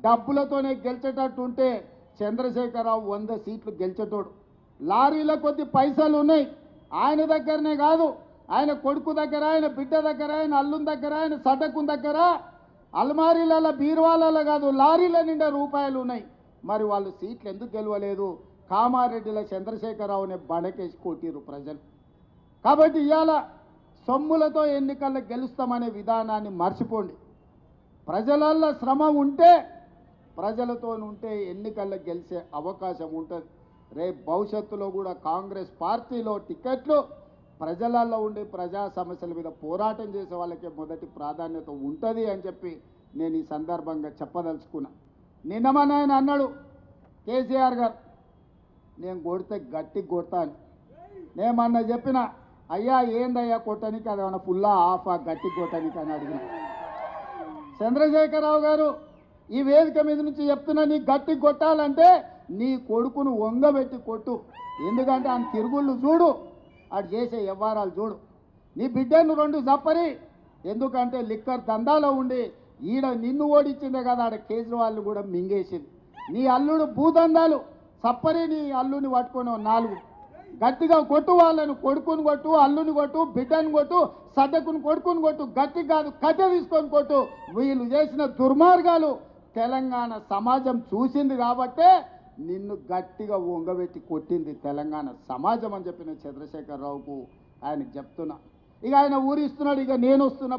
డబ్బులతోనే గెలిచేటట్టు ఉంటే చంద్రశేఖరరావు 100 సీట్లు గెలిచేటోడు. లారీల కొద్ది పైసలు ఉన్నాయి ఆయన దగ్గరనే కాదు, ఆయన కొడుకు దగ్గర, ఆయన బిడ్డ దగ్గర, ఆయన అల్లుని దగ్గర, ఆయన సడ్డకుని దగ్గర, అల్మారీల బీరువాలలో కాదు లారీల నిండా రూపాయలు ఉన్నాయి. మరి వాళ్ళు సీట్లు ఎందుకు గెలవలేదు? కామారెడ్డిలో చంద్రశేఖరరావుని బండకేసి కొట్టిరు ప్రజలు. కాబట్టి ఇవాళ సొమ్ములతో ఎన్నికల్లో గెలుస్తామనే విధానాన్ని మర్చిపోండి. ప్రజలల్లో శ్రమ ఉంటే, ప్రజలతో ఉంటే ఎన్నికల్లో గెలిచే అవకాశం ఉంటుంది. రేపు భవిష్యత్తులో కూడా కాంగ్రెస్ పార్టీలో టికెట్లు ప్రజలలో ఉండి ప్రజా సమస్యల మీద పోరాటం చేసే వాళ్ళకే మొదటి ప్రాధాన్యత ఉంటుంది అని చెప్పి నేను ఈ సందర్భంగా చెప్పదలుచుకున్నా. నిన్నమని ఆయన అన్నాడు కేసీఆర్ గారు, నేను కొడితే గట్టి కొడతాను. నేమన్నా చెప్పిన అయ్యా ఏందయ్యా కొట్టడానికి, అదేమన్నా ఫుల్లా ఆఫా గట్టి కొట్టడానికి అని అడిగిన. చంద్రశేఖరరావు గారు ఈ వేదిక మీద నుంచి చెప్తున్నా, నీ గట్టి కొట్టాలంటే నీ కొడుకును వంగబెట్టి కొట్టు. ఎందుకంటే ఆయన తిరుగుళ్ళు చూడు, అటు చేసే వ్యవహారాలు చూడు. నీ బిడ్డను 2 జప్పరి, ఎందుకంటే లిక్కర్ దందాలో ఉండి ఈడ నిన్ను ఓడించిందే కదా, ఆడ కేజ్రీవాల్ని కూడా మింగేసింది. నీ అల్లుడు భూదందాలు సప్పరి, నీ అల్లుని పట్టుకొని 4 గట్టిగా కొట్టు. వాళ్ళను కొడుకుని కొట్టు, అల్లుని కొట్టు, బిడ్డను కొట్టు, సడ్డకుని కొడుకుని కొట్టు, గట్టి కాదు కట్టె తీసుకొని కొట్టు. వీళ్ళు చేసిన దుర్మార్గాలు తెలంగాణ సమాజం చూసింది కాబట్టే నిన్ను గట్టిగా వంగబెట్టి కొట్టింది తెలంగాణ సమాజం అని చెప్పిన చంద్రశేఖరరావుకు ఆయనకు చెప్తున్నా. ఇక ఆయన ఊరిస్తున్నాడు, ఇక నేను వస్తున్నా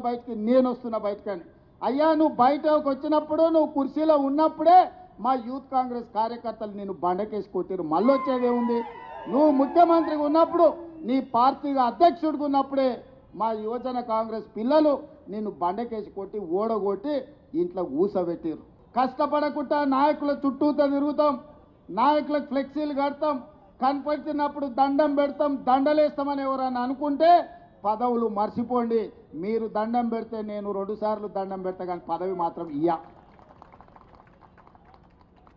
బయటకి అని. అయ్యా నువ్వు బయటకు వచ్చినప్పుడు, నువ్వు కుర్చీలో ఉన్నప్పుడే మా యూత్ కాంగ్రెస్ కార్యకర్తలు నిన్ను బండకేసి కొట్టిరు. మళ్ళీ వచ్చేదేముంది? నువ్వు ముఖ్యమంత్రిగా ఉన్నప్పుడు, నీ పార్టీగా అధ్యక్షుడిగా ఉన్నప్పుడే మా యువజన కాంగ్రెస్ పిల్లలు నిన్ను బండకేసి కొట్టి ఓడగొట్టి ఇంట్లో ఊసబెట్టిరు. కష్టపడకుండా నాయకుల చుట్టూతో తిరుగుతాం, నాయకులకు ఫ్లెక్సీలు కడతాం, కనపడుతున్నప్పుడు దండం పెడతాం, దండలేస్తామని ఎవరైనా అనుకుంటే పదవులు మర్చిపోండి. మీరు దండం పెడితే నేను 2 సార్లు దండం పెడతా, కానీ పదవి మాత్రం ఇయ్య.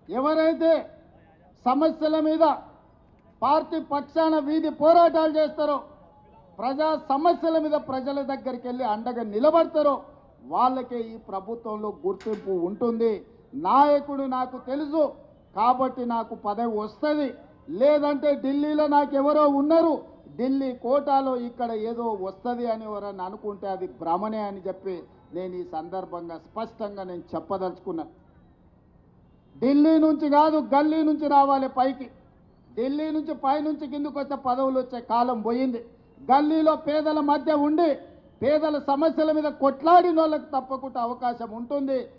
ఎవరైతే సమస్యల మీద పార్టీ పక్షాన వీధి పోరాటాలు చేస్తారో, ప్రజా సమస్యల మీద ప్రజల దగ్గరికి వెళ్ళి అండగా నిలబడతారో వాళ్ళకే ఈ ప్రభుత్వంలో గుర్తింపు ఉంటుంది. నాయకుడు నాకు తెలుసు కాబట్టి నాకు పదవి వస్తుంది, లేదంటే ఢిల్లీలో నాకు ఎవరో ఉన్నారు, ఢిల్లీ కోటాలో ఇక్కడ ఏదో వస్తుంది అని ఎవరన్నా అనుకుంటే అది భ్రమనే అని చెప్పి నేను ఈ సందర్భంగా స్పష్టంగా నేను చెప్పదలుచుకున్నాను. ఢిల్లీ నుంచి కాదు, గల్లీ నుంచి రావాలి పైకి. ఢిల్లీ నుంచి పైనుంచి కిందకు వచ్చే పదవులు వచ్చే కాలం పోయింది. గల్లీలో పేదల మధ్య ఉండి పేదల సమస్యల మీద కొట్లాడిన వాళ్ళకి తప్పకుండా అవకాశం ఉంటుంది.